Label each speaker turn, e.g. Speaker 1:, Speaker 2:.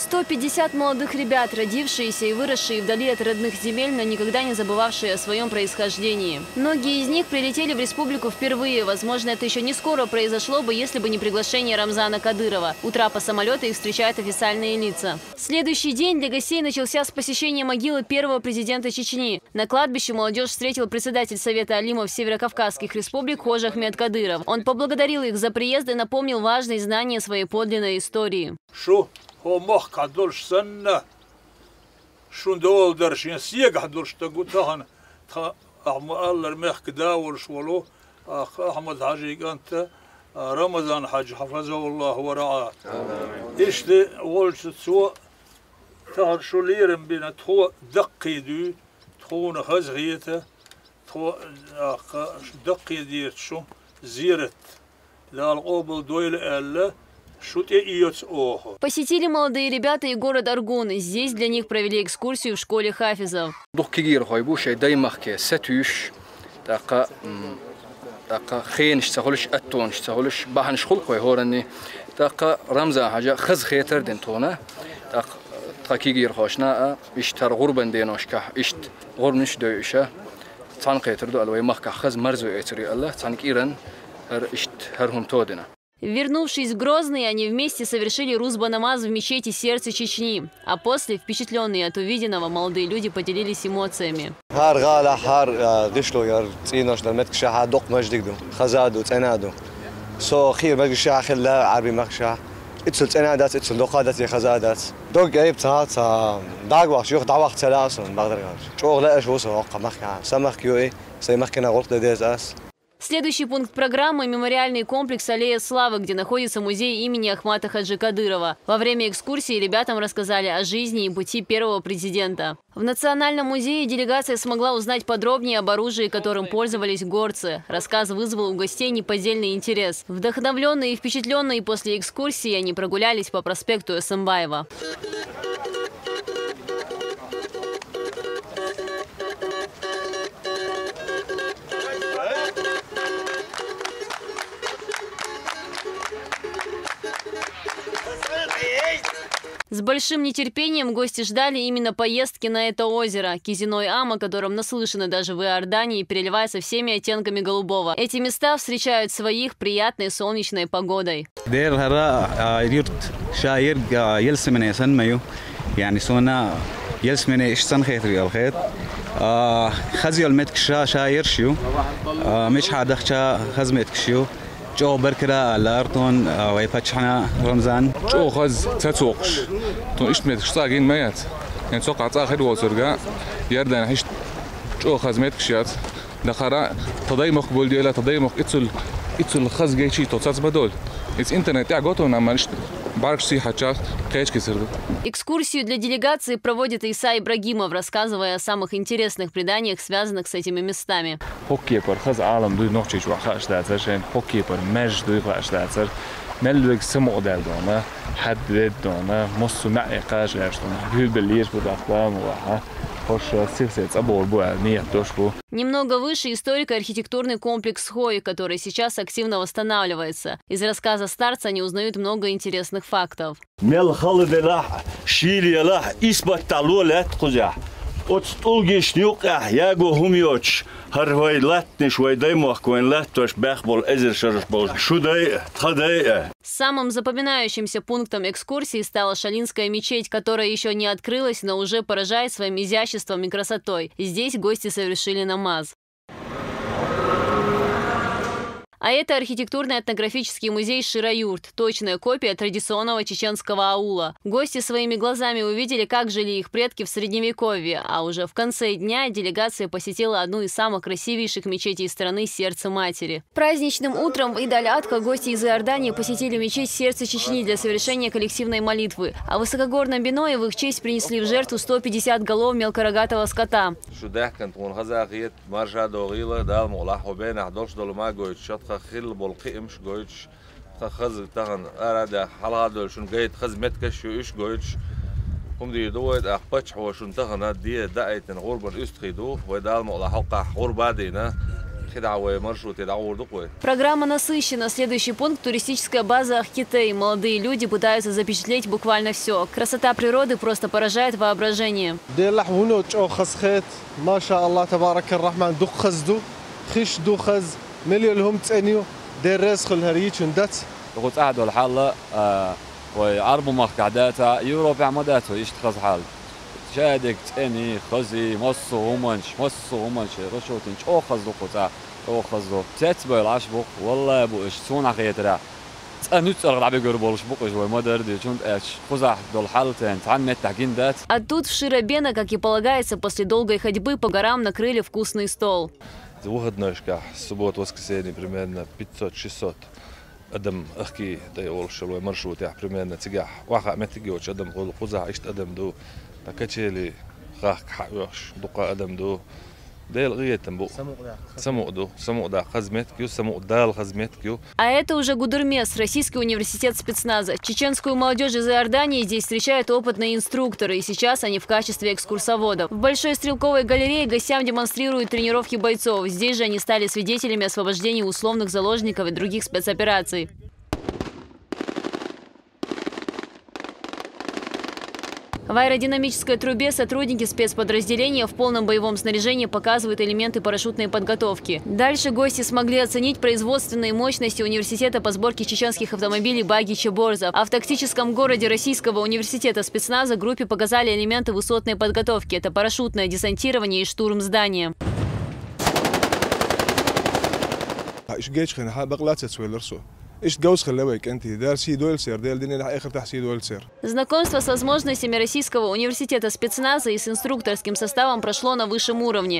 Speaker 1: 150 молодых ребят, родившиеся и выросшие вдали от родных земель, но никогда не забывавшие о своем происхождении. Многие из них прилетели в республику впервые. Возможно, это еще не скоро произошло бы, если бы не приглашение Рамзана Кадырова. У трапа самолета их встречают официальные лица. Следующий день для гостей начался с посещения могилы первого президента Чечни. На кладбище молодежь встретил председатель Совета алимов Северокавказских республик Хожа Ахмед Кадыров. Он поблагодарил их за приезд и напомнил важные знания своей подлинной истории.
Speaker 2: هو قدرش سنة شون دول درشين سيق قدرش تقولتهن الله المخ داورش ولو أحمد حاجي أنت رمضان حاج حفظه الله ورعاه إيش ده ولش سوى تهر شو ليرم بينا تو دقي دو تو نخز غيته تو دقي ديت شو زيرت لا القبل دويل ألا.
Speaker 1: Посетили молодые ребята и город Аргун. Здесь для них провели экскурсию в школе хафизов. Вернувшись в Грозный, они вместе совершили руз-ба-намаз в мечети сердца Чечни. А после, впечатленные от увиденного, молодые люди поделились эмоциями. Следующий пункт программы – мемориальный комплекс «Аллея славы», где находится музей имени Ахмата Хаджи Кадырова. Во время экскурсии ребятам рассказали о жизни и пути первого президента. В Национальном музее делегация смогла узнать подробнее об оружии, которым пользовались горцы. Рассказ вызвал у гостей неподдельный интерес. Вдохновленные и впечатленные после экскурсии они прогулялись по проспекту Эсамбаева. С большим нетерпением гости ждали именно поездки на это озеро. Кизиной-Ам, о котором наслышаны даже в Иордании, переливается всеми оттенками голубого. Эти места встречают своих приятной солнечной погодой.
Speaker 3: جو بركرا لارتون ويفتحنا رمضان
Speaker 4: جو خز تتوقش تو إيش متكش تاجين ميت يعني توقع تاخد وزرقة يردن هيش جو خز متكشيات دخرا تضيمق بولديلا تضيمق إتصل خز جيشي توصل بدول إذا إنترنت يعقوتو نعملش بعرف شيء حتشاف كيش كسرده.
Speaker 1: Экскурсию для делегации проводит Иса Ибрагимов, рассказывая о самых интересных преданиях, связанных с этими местами.
Speaker 4: Хоккейпер хаз عالم دوی نوچش و خاش دادر شن هوکیپر مج دوی خاش دادر ملك سمو دادونه حد دادونه مصنع قاش دادونه هل بلیش بود اقدام و
Speaker 1: Немного выше историко-архитектурный комплекс Хой, который сейчас активно восстанавливается. Из рассказа старца они узнают много интересных фактов. Самым запоминающимся пунктом экскурсии стала Шалинская мечеть, которая еще не открылась, но уже поражает своим изяществом и красотой. Здесь гости совершили намаз. А это архитектурно-этнографический музей Шира-Юрт, точная копия традиционного чеченского аула. Гости своими глазами увидели, как жили их предки в Средневековье, а уже в конце дня делегация посетила одну из самых красивейших мечетей страны – Сердце Матери. Праздничным утром в Идаль-Адха гости из Иордании посетили мечеть Сердца Чечни для совершения коллективной молитвы. А в высокогорном Биное в их честь принесли в жертву 150 голов мелкорогатого скота.
Speaker 5: خيل بالقي مش جويش خز تغن أراد حلادل شون جيت خز متكش يش جويش هم دي دوت أخبش هو شون تغن دي دعيت غربا استخدو ودال مقلا حقا غربا دينا
Speaker 1: Программа насыщена. Следующий пункт – туристическая база Ахкитей. Молодые люди пытаются запечатлеть буквально все. Красота природы просто поражает воображение.
Speaker 6: ويعربوا مقعداتها يوروبا مداته يشتخص حال شادك تاني خزي مصو ومنش رشوتنش او خزو قطع او خزو تتبع العشبق والله ابو ايش سون خيترا تانو تصرغ لعبي قربولش بقش وي مدر دي чунт اش خزح دول حالتين تعمت تحكين дат.
Speaker 1: А тут в Широбена, как и полагается, после долгой ходьбы по горам накрыли вкусный стол.
Speaker 5: Выходной субботу-воскресенье примерно 500-600 قدم أخكي تيقول شلوي مرشوت يا بريميرنا تجاه واقع ما تجي وش قدم قول خزع عشت قدم دو تكتشيلي خاك حقوش دقة قدم دو ديل غية تنبو سمو دا خزمت كيو سمو دال خزمت كيو.
Speaker 1: А это уже Гудермес, Российский университет спецназа. Чеченскую молодежь из Иордании здесь встречают опытные инструкторы, и сейчас они в качестве экскурсоводов. В Большой стрелковой галерее гостям демонстрируют тренировки бойцов. Здесь же они стали свидетелями освобождения условных заложников и других спецопераций. В аэродинамической трубе сотрудники спецподразделения в полном боевом снаряжении показывают элементы парашютной подготовки. Дальше гости смогли оценить производственные мощности университета по сборке чеченских автомобилей Баги-Чеборза. А в тактическом городе Российского университета спецназа группе показали элементы высотной подготовки. Это парашютное десантирование и штурм здания. Знакомство с возможностями Российского университета спецназа и с инструкторским составом прошло на высшем уровне.